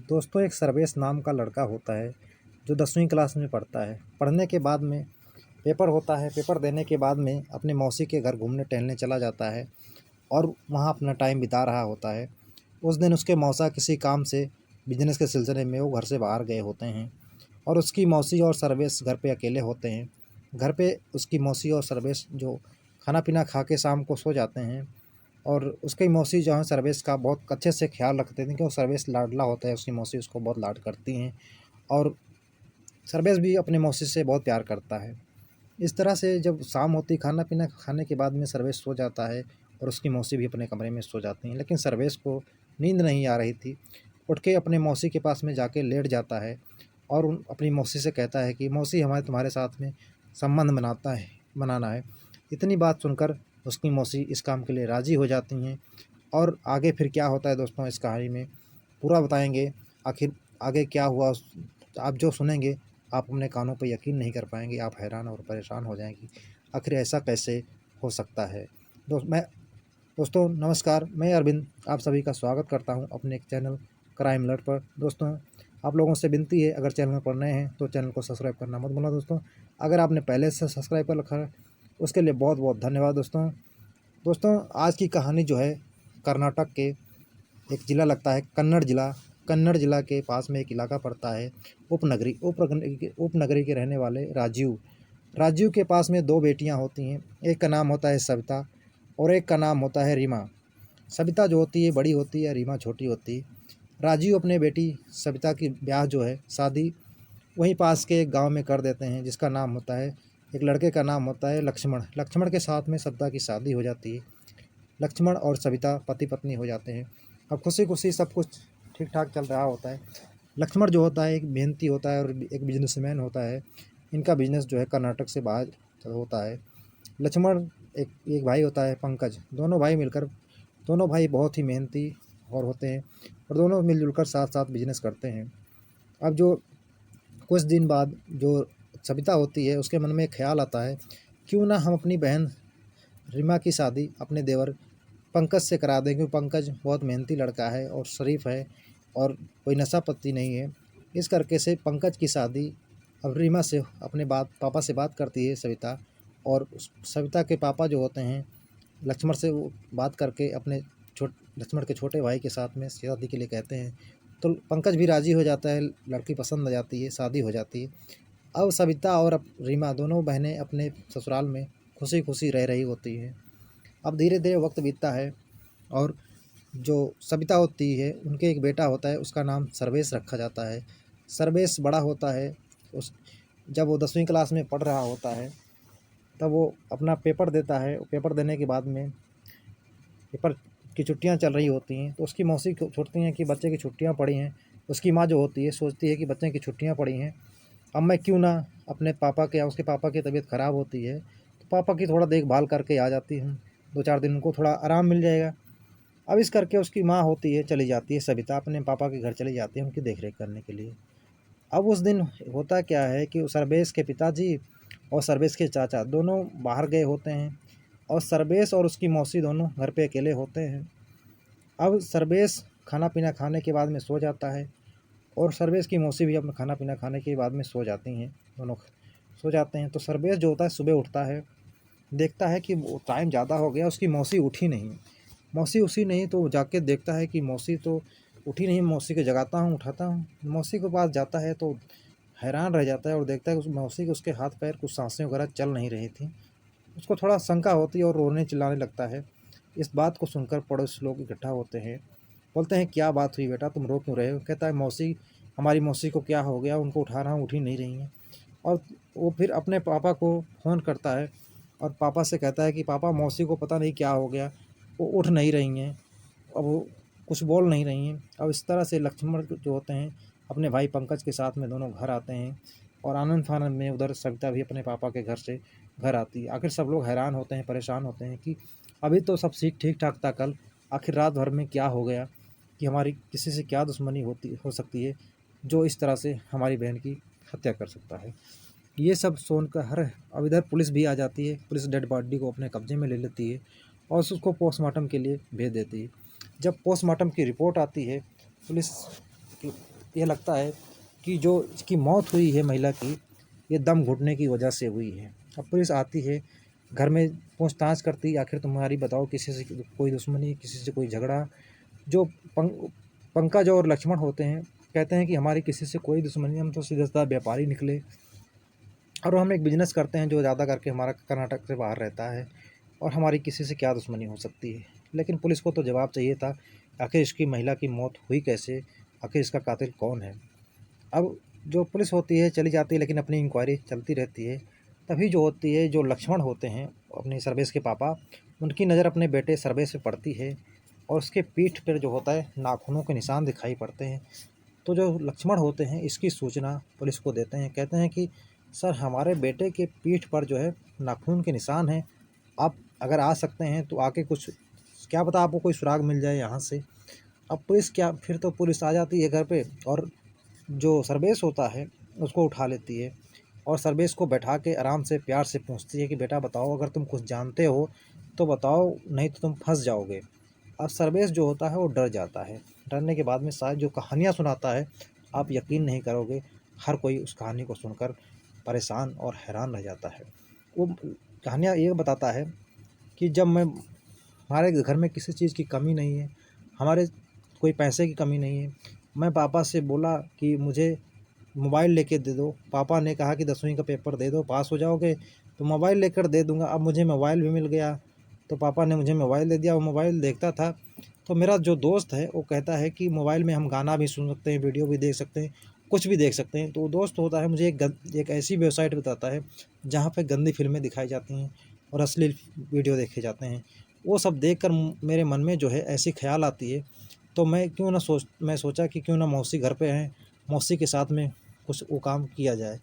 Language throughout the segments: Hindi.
दोस्तों, एक सर्वेश नाम का लड़का होता है जो 10वीं क्लास में पढ़ता है। पढ़ने के बाद में पेपर होता है। पेपर देने के बाद में अपने मौसी के घर घूमने टहलने चला जाता है और वहाँ अपना टाइम बिता रहा होता है। उस दिन उसके मौसा किसी काम से बिजनेस के सिलसिले में वो घर से बाहर गए होते हैं और उसकी मौसी और सर्वेश घर पे अकेले होते हैं। घर पे उसकी मौसी और सर्वेश जो खाना पीना खा के शाम को सो जाते हैं और उसकी मौसी जो है सर्वेश का बहुत अच्छे से ख्याल रखते थे, क्योंकि वो सर्वेश लाडला होता है। उसकी मौसी उसको बहुत लाड करती हैं और सर्वेश भी अपने मौसी से बहुत प्यार करता है। इस तरह से जब शाम होती, खाना पीना खाने के बाद में सर्वेश सो जाता है और उसकी मौसी भी अपने कमरे में सो जाती हैं। लेकिन सर्वेश को नींद नहीं आ रही थी। उठ के अपने मौसी के पास में जाके लेट जाता है और अपनी मौसी से कहता है कि मौसी, हमारे तुम्हारे साथ में संबंध बनाना है। इतनी बात सुनकर उसकी मौसी इस काम के लिए राज़ी हो जाती हैं। और आगे फिर क्या होता है दोस्तों, इस कहानी में पूरा बताएंगे। आखिर आगे क्या हुआ आप जो सुनेंगे, आप अपने कानों पर यकीन नहीं कर पाएंगे। आप हैरान और परेशान हो जाएंगे, आखिर ऐसा कैसे हो सकता है। दोस्तों नमस्कार, मैं अरविंद आप सभी का स्वागत करता हूं अपने एक चैनल क्राइम अलर्ट पर। दोस्तों, आप लोगों से विनती है, अगर चैनल पर नए हैं तो चैनल को सब्सक्राइब करना मत भूलना। दोस्तों, अगर आपने पहले से सब्सक्राइब कर रखा है उसके लिए बहुत बहुत धन्यवाद। दोस्तों आज की कहानी जो है कर्नाटक के एक ज़िला लगता है कन्नड़ ज़िला के पास में एक इलाका पड़ता है उपनगरी के रहने वाले राजीव के पास में दो बेटियां होती हैं। एक का नाम होता है सविता और एक का नाम होता है रीमा। सविता जो होती है बड़ी होती है, रीमा छोटी होती है। राजीव अपने बेटी सविता की ब्याह जो है शादी वहीं पास के एक गांव में कर देते हैं, जिसका नाम होता है, एक लड़के का नाम होता है लक्ष्मण के साथ में सविता की शादी हो जाती है। लक्ष्मण और सविता पति पत्नी हो जाते हैं। अब खुशी खुशी सब कुछ ठीक ठाक चल रहा होता है। लक्ष्मण जो होता है एक मेहनती होता है और एक बिजनेसमैन होता है। इनका बिजनेस जो है कर्नाटक से बाहर होता है। लक्ष्मण एक भाई होता है पंकज। दोनों भाई बहुत ही मेहनती और होते हैं और दोनों मिलजुल कर साथ साथ बिजनेस करते हैं। अब जो कुछ दिन बाद जो सविता होती है उसके मन में एक ख्याल आता है, क्यों ना हम अपनी बहन रीमा की शादी अपने देवर पंकज से करा दें, क्योंकि पंकज बहुत मेहनती लड़का है और शरीफ है और कोई नशा पत्ती नहीं है। इस करके से पंकज की शादी अब रीमा से अपने पापा से बात करती है सविता। और सविता के पापा जो होते हैं लक्ष्मण से वो बात करके अपने लक्ष्मण के छोटे भाई के साथ में शादी के लिए कहते हैं। तो पंकज भी राज़ी हो जाता है, लड़की पसंद आ जाती है, शादी हो जाती है। अब सविता और अब रीमा दोनों बहनें अपने ससुराल में खुशी खुशी रह रही होती हैं। अब धीरे धीरे वक्त बीतता है और जो सविता होती है उनके एक बेटा होता है, उसका नाम सर्वेश रखा जाता है। सर्वेश बड़ा होता है। जब वो 10वीं क्लास में पढ़ रहा होता है तब वो अपना पेपर देता है। पेपर देने के बाद में पेपर की छुट्टियां चल रही होती हैं, तो उसकी मौसी सोचती हैं कि बच्चे की छुट्टियां पड़ी हैं। उसकी माँ जो होती है सोचती है कि बच्चे की छुट्टियां पड़ी हैं, अब मैं क्यों ना अपने पापा के या उसके पापा की तबीयत ख़राब होती है तो पापा की थोड़ा देखभाल करके आ जाती हूँ। 2-4 दिन उनको थोड़ा आराम मिल जाएगा। अब इस करके उसकी माँ होती है चली जाती है, सविता अपने पापा के घर चली जाती है उनकी देखरेख करने के लिए। अब उस दिन होता क्या है कि सर्वेश के पिताजी और सर्वेश के चाचा दोनों बाहर गए होते हैं और सर्वेश और उसकी मौसी दोनों घर पे अकेले होते हैं। अब सर्वेश खाना पीना खाने के बाद में सो जाता है और सर्वेश की मौसी भी अपना खाना पीना खाने के बाद में सो जाती हैं। दोनों सो जाते हैं तो सर्वेश जो होता है सुबह उठता है, देखता है कि वो टाइम ज़्यादा हो गया, उसकी मौसी उठी नहीं। तो वो जाके देखता है कि मौसी तो उठी नहीं। मौसी को जगाता हूँ, उठाता हूँ, मौसी के पास जाता है तो हैरान रह जाता है और देखता है कि उस मौसी के उसके हाथ पैर कुछ सांसें वगैरह चल नहीं रही थी। उसको थोड़ा शंका होती है और रोने चिल्लाने लगता है। इस बात को सुनकर पड़ोसी लोग इकट्ठा होते हैं, बोलते हैं क्या बात हुई बेटा, तुम रो क्यों रहे हो। कहता है मौसी, हमारी मौसी को क्या हो गया, उनको उठा रहा हूँ, उठ ही नहीं रही हैं। और वो फिर अपने पापा को फ़ोन करता है और पापा से कहता है कि पापा, मौसी को पता नहीं क्या हो गया, वो उठ नहीं रही हैं, अब वो कुछ बोल नहीं रही हैं। अब इस तरह से लक्ष्मण जो होते हैं अपने भाई पंकज के साथ में दोनों घर आते हैं और आनंद फानंद में उधर सविता भी अपने पापा के घर से घर आती है। आखिर सब लोग हैरान होते हैं, परेशान होते हैं कि अभी तो सब ठीक ठाक था कल, आखिर रात भर में क्या हो गया, कि हमारी किसी से क्या दुश्मनी हो सकती है जो इस तरह से हमारी बहन की हत्या कर सकता है। ये सब सुनकर अब इधर पुलिस भी आ जाती है। पुलिस डेड बॉडी को अपने कब्जे में ले लेती है और उसको पोस्टमार्टम के लिए भेज देती है। जब पोस्टमार्टम की रिपोर्ट आती है पुलिस ये लगता है कि जो इसकी मौत हुई है महिला की, ये दम घुटने की वजह से हुई है। अब पुलिस आती है, घर में पूछताछ करती है, आखिर तुम्हारी बताओ किसी से कोई दुश्मनी, किसी से कोई झगड़ा। जो पंकज और लक्ष्मण होते हैं, कहते हैं कि हमारी किसी से कोई दुश्मनी, हम तो सीधा-साधा व्यापारी निकले और हम एक बिज़नेस करते हैं जो ज़्यादा करके हमारा कर्नाटक से बाहर रहता है, और हमारी किसी से क्या दुश्मनी हो सकती है। लेकिन पुलिस को तो जवाब चाहिए था, आखिर इसकी महिला की मौत हुई कैसे, आखिर इसका कातिल कौन है। अब जो पुलिस होती है चली जाती है, लेकिन अपनी इंक्वायरी चलती रहती है। तभी जो होती है, जो लक्ष्मण होते हैं अपने सर्वेश के पापा, उनकी नज़र अपने बेटे सर्वेश पे पड़ती है और उसके पीठ पर जो होता है नाखूनों के निशान दिखाई पड़ते हैं। तो जो लक्ष्मण होते हैं इसकी सूचना पुलिस को देते हैं, कहते हैं कि सर हमारे बेटे के पीठ पर जो है नाखून के निशान हैं, आप अगर आ सकते हैं तो आके कुछ, क्या पता आपको कोई सुराग मिल जाए यहाँ से। अब पुलिस क्या, फिर तो पुलिस आ जाती है घर पे और जो सर्वेश होता है उसको उठा लेती है और सर्वेश को बैठा के आराम से प्यार से पूछती है कि बेटा बताओ, अगर तुम कुछ जानते हो तो बताओ, नहीं तो तुम फंस जाओगे। अब सर्वेश जो होता है वो डर जाता है। डरने के बाद में शायद जो कहानियाँ सुनाता है, आप यकीन नहीं करोगे, हर कोई उस कहानी को सुनकर परेशान और हैरान रह जाता है। वो कहानियाँ ये बताता है कि जब मैं, हमारे घर में किसी चीज़ की कमी नहीं है, हमारे कोई पैसे की कमी नहीं है। मैं पापा से बोला कि मुझे मोबाइल लेके दे दो, पापा ने कहा कि 10वीं का पेपर दे दो, पास हो जाओगे तो मोबाइल लेकर दे दूँगा। अब मुझे मोबाइल भी मिल गया, तो पापा ने मुझे मोबाइल दे दिया। वो मोबाइल देखता था, तो मेरा जो दोस्त है वो कहता है कि मोबाइल में हम गाना भी सुन सकते हैं, वीडियो भी देख सकते हैं, कुछ भी देख सकते हैं। तो वो दोस्त होता है मुझे एक ऐसी वेबसाइट बताता है जहाँ पे गंदी फ़िल्में दिखाई जाती हैं और अश्लील वीडियो देखे जाते हैं। वो सब देखकर मेरे मन में जो है ऐसी ख़्याल आती है, तो मैं सोचा कि क्यों ना मौसी घर पे हैं, मौसी के साथ में कुछ वो काम किया जाए।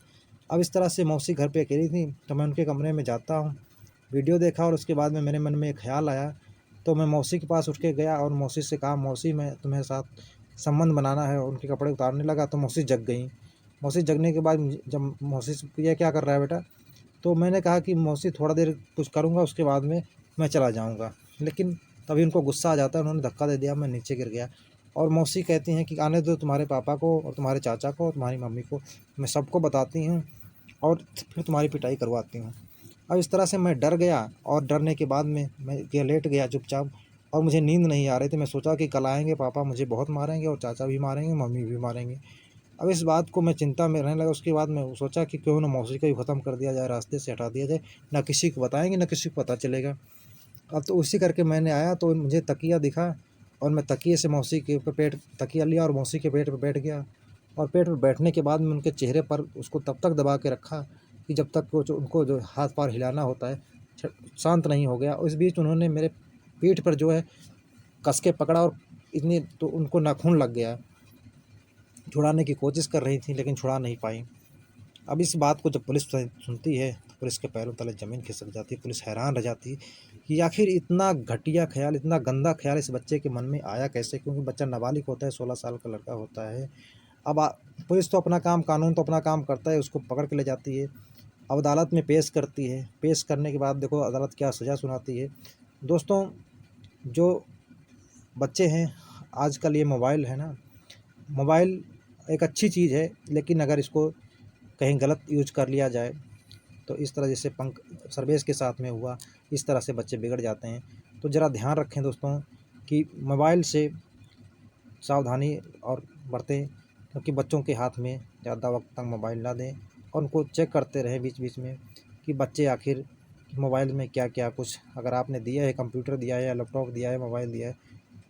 अब इस तरह से मौसी घर पे अकेली थी, तो मैं उनके कमरे में जाता हूँ, वीडियो देखा और उसके बाद में मेरे मन में एक ख़्याल आया, तो मैं मौसी के पास उठ के गया और मौसी से कहा, मौसी मैं तुम्हें साथ संबंध बनाना है। और उनके कपड़े उतारने लगा तो मौसी जग गईं। मौसी जगने के बाद जब मौसी से, ये क्या कर रहा है बेटा? तो मैंने कहा कि मौसी थोड़ा देर कुछ करूँगा, उसके बाद में मैं चला जाऊँगा। लेकिन तभी उनको गुस्सा आ जाता है, उन्होंने धक्का दे दिया, मैं नीचे गिर गया। और मौसी कहती हैं कि आने दो तुम्हारे पापा को और तुम्हारे चाचा को और तुम्हारी मम्मी को, मैं सबको बताती हूँ और फिर तुम्हारी पिटाई करवाती हूँ। अब इस तरह से मैं डर गया और डरने के बाद में मैं लेट गया चुपचाप और मुझे नींद नहीं आ रही थी। मैं सोचा कि कल आएँगे पापा, मुझे बहुत मारेंगे और चाचा भी मारेंगे, मम्मी भी मारेंगे। अब इस बात को मैं चिंता में रहने लगा। उसके बाद मैं सोचा कि क्यों ना मौसी को ही ख़त्म कर दिया जाए, रास्ते से हटा दिया जाए, ना किसी को बताएँगे, ना किसी को पता चलेगा। अब तो उसी करके मैंने आया तो मुझे तकिया दिखा और मैं तकिए से मौसी के ऊपर पेट, तकिया लिया और मौसी के पेट पे बैठ गया। और पेट पे बैठने के बाद में उनके चेहरे पर उसको तब तक दबा के रखा कि जब तक वो जो उनको जो हाथ पाँव हिलाना होता है शांत नहीं हो गया। उस बीच उन्होंने मेरे पीठ पर जो है कस के पकड़ा और इतनी तो उनको नाखून लग गया। छुड़ाने की कोशिश कर रही थी लेकिन छुड़ा नहीं पाई। अब इस बात को जब पुलिस सुनती है तो पुलिस के पैरों तले ज़मीन खिसक जाती है। पुलिस हैरान रह जाती है कि आखिर इतना घटिया ख्याल, इतना गंदा ख्याल इस बच्चे के मन में आया कैसे, क्योंकि बच्चा नाबालिग होता है, 16 साल का लड़का होता है। अब पुलिस तो अपना काम, कानून तो अपना काम करता है, उसको पकड़ के ले जाती है, अब अदालत में पेश करती है। पेश करने के बाद देखो अदालत क्या सज़ा सुनाती है। दोस्तों, जो बच्चे हैं आजकल, ये मोबाइल है ना, मोबाइल एक अच्छी चीज़ है, लेकिन अगर इसको कहीं गलत यूज़ कर लिया जाए तो इस तरह जैसे सर्वेश के साथ में हुआ, इस तरह से बच्चे बिगड़ जाते हैं। तो ज़रा ध्यान रखें दोस्तों कि मोबाइल से सावधानी और बरतें, क्योंकि बच्चों के हाथ में ज़्यादा वक्त तक मोबाइल ना दें और उनको चेक करते रहें बीच बीच में कि बच्चे आखिर मोबाइल में क्या क्या कुछ, अगर आपने दिया है, कंप्यूटर दिया है या लैपटॉप दिया है, मोबाइल दिया है,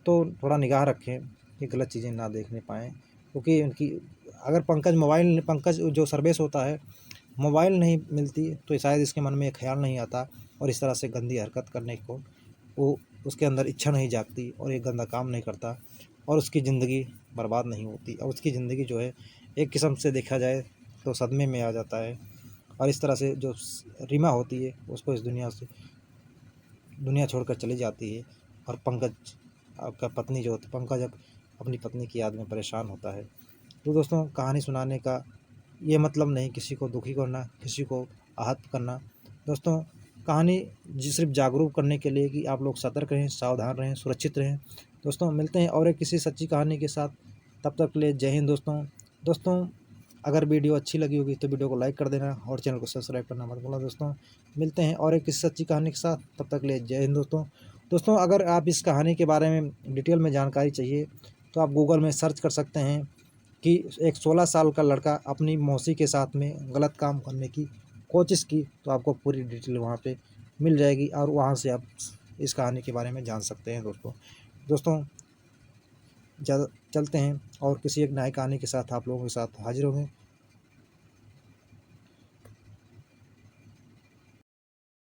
तो थोड़ा निगाह रखें कि गलत चीज़ें ना देखने पाएँ। क्योंकि उनकी, अगर पंकज जो सर्वेश होता है, मोबाइल नहीं मिलती तो शायद इसके मन में ख़्याल नहीं आता और इस तरह से गंदी हरकत करने को वो, उसके अंदर इच्छा नहीं जागती और ये गंदा काम नहीं करता और उसकी ज़िंदगी बर्बाद नहीं होती और उसकी ज़िंदगी जो है एक किस्म से देखा जाए तो सदमे में आ जाता है। और इस तरह से जो रीमा होती है उसको इस दुनिया छोड़कर चली जाती है और पंकज आपका पत्नी जो होती, पंकज अब अपनी पत्नी की याद में परेशान होता है। तो दोस्तों, कहानी सुनाने का ये मतलब नहीं किसी को दुखी करना, किसी को आहत करना। दोस्तों, कहानी सिर्फ जागरूक करने के लिए कि आप लोग सतर्क रहें, सावधान रहें, सुरक्षित रहें। दोस्तों, मिलते हैं और एक किसी सच्ची कहानी के साथ। तब तक के लिए जय हिंद दोस्तों। दोस्तों अगर वीडियो अच्छी लगी होगी तो वीडियो को लाइक कर देना और चैनल को सब्सक्राइब करना मत भूलना दोस्तों। मिलते हैं और एक इस सच्ची कहानी के साथ, तब तक के लिए जय हिंद दोस्तों। दोस्तों अगर आप इस कहानी के बारे में डिटेल में जानकारी चाहिए तो आप गूगल में सर्च कर सकते हैं कि एक 16 साल का लड़का अपनी मौसी के साथ में गलत काम करने की कोशिश की, तो आपको पूरी डिटेल वहाँ पे मिल जाएगी और वहाँ से आप इस कहानी के बारे में जान सकते हैं दोस्तों चलते हैं और किसी एक नई कहानी के साथ आप लोगों के साथ हाजिर होंगे।